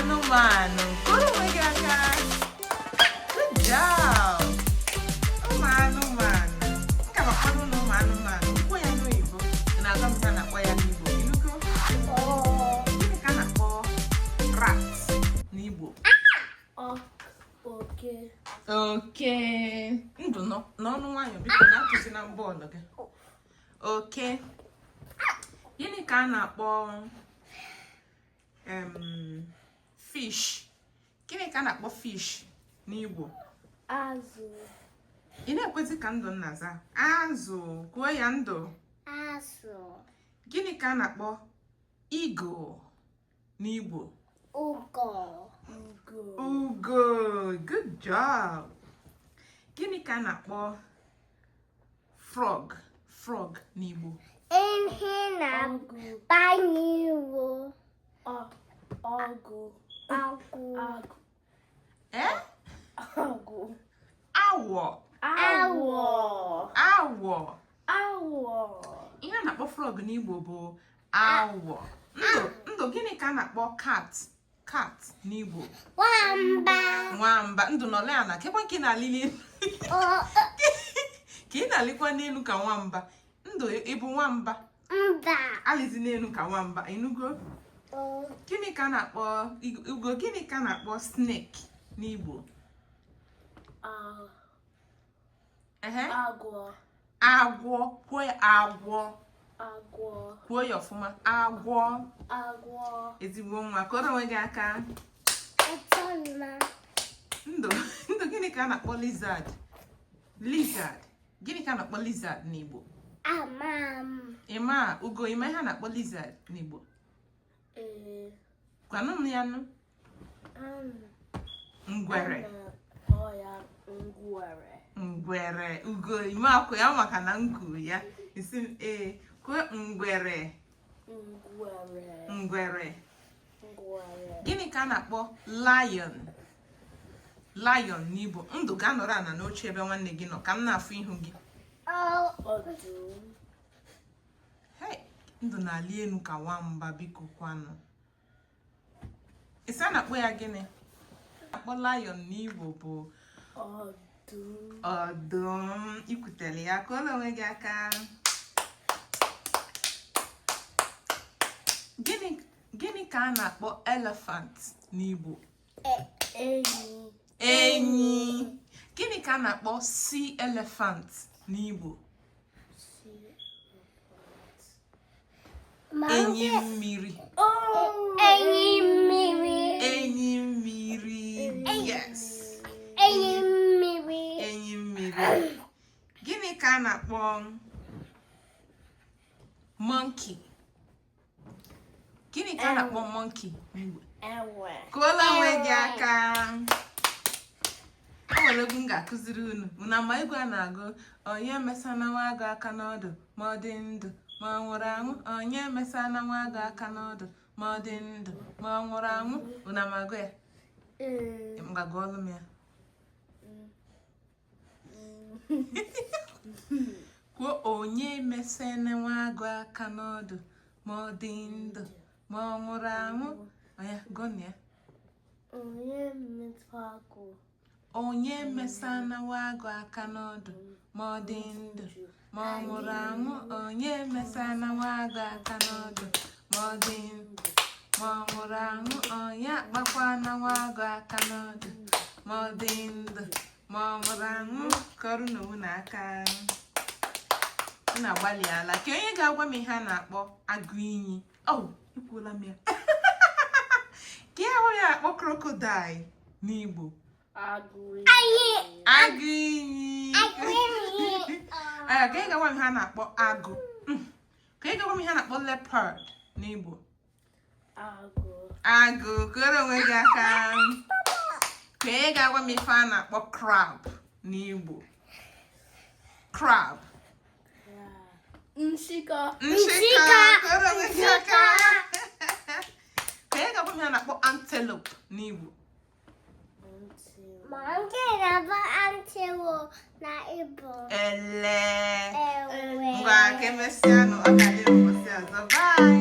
anụmanụ. Kụrụ onwe gị aka. Good job. Ụmụ anụmanụ. Aga m akpọrọ ụlọ ụmụ anụmanụ. Mkpọ ya n'oyibo. Na-agwa m ka a na-akpọ ya n'Igbo. Inugo? Gịnị ka a na-akpọ rat n'Igbo? Oke. Ndụ n'ọnụ nwayọ biko na-akụzi na bọọlụ gị. Oke. Gịnị ka a na-akpọ fish? Gịnị ka a na-akpọ fish n'Igbo? Azụ. Ị na-ekwezi ka ndụ nnaza? Azụ. Kwuo ya ndụ. Azụ. Gịnị ka a na-akpọ eagle n'Igbo? Ugo. Ugo. Good job. Gịnị ka a na-akpọ frog n'Igbo? Ihe na-abanye iwu. Ọgụ. Awọ. Ihe a na-akpọ frog n'Igbo bụ awọ. Ndụ gịnị ka a na-akpọ cat n'Igbo? Nwamba. Ndụ nọle ana kekwa nke na-alili ka ị na-alịkwa n'elu ka nwamba. Ndụ ịbụ nwamba? Mba. Alizi n'elu ka nwamba. Inugo? Gịnị ka a na-akpọ ugo? Gịnị ka a na-akpọ snake n'Igbo? Agwọ. Kwuo ya agwọ. Kwuo ya ọfụma. Agwọ. Ezigbo nwa. Kụọrọ onwe gị aka. Ndụ gịnị ka a na-akpọ lizard? Gịnị ka a na-akpọ lizard n'Igbo? Ịma ugo ịma ihe a na-akpọ lizard n'Igbo? Kwanụ m ya nụ. Ngwere. Ugo ime akwụ ya maka na nku ya. Isi m kwuo ngwere. Gịnị ka a na-akpọ lion n'Igbo? Ndụ ga-anọrọ ana n'oche ebe nwanne gị nọ ka m na-afụ ihu gị. Ndụ na-ali elu ka nwamba biko kwanụ. Isi a na-akpọ ya gịnị? Akpọ lion n'Igbo bụ ọdụm. Ikwutere ya. Kụọrọ onwe gị aka. Gịnị ka a na-akpọ elephant n'Igbo? Enyi. Gịnị ka a na-akpọ sea elephant n'Igbo? Enyi mmiri. Enyi mmiri. Yes. Enyi mmiri. Gịnị ka a na-akpọ monkey? Gịnị ka a na-akpọ monkey n'Igbo? Kụọla onwe gị aka. O nwere egwu m ga-akụziri unu ama egwu a na-agụ onye mesana nwa agụ aka n'ọdụ ma ọ dị ndụ ma ọ nwụrụ anwụ. Onye mesana nwa agụ aka n'ọdụ ma ọ dị ndụ ma ọ nwụrụ anwụ. Unu amagụ ya? M ga-agụọlụ m ya. Kwuo onye mesana nwa agụ aka n'ọdụ ma ọ dị ndụ ma ọ nwụrụ anwụ. Oya gụọ ya. Onye mesana nwa agụ aka n'ọdụ ma ọ dị ndụ ma ọ nwụrụ anwụ. Onye mesana nwa agụ aka n'ọdụ ma ọ dị ndụ ma ọ nwụrụ anwụ. Onye akpakwana nwa agụ aka n'ọdụ ma ọ dị ndụ ma ọ nwụrụ anwụ. Kọrọ n'owu na aka. Na-agbalị ala ka onye ga-agwa m ihe a na-akpọ agụ iyi. Ikwuola m ya. Ka ya ya akpọ crocodile n'Igbo? Agụ iyi. Ka ị ga-agwa m ihe a na-akpọ agụ. Ka ị ga-agwa m ihe a na-akpọ leopard n'Igbo? Agụ. Kụọrọ onwe gị aka. Ka ị ga-agwa m ife a na-akpọ crab n'Igbo? Crab. Nshika. Kụọrọ onwe gị aka. Ka ị ga-agwa m ihe a na-akpọ antelope n'Igbo? Ele. Ngwa ka emesịa nụ ọ ga-adị ụbọchị ọzọ. Bye.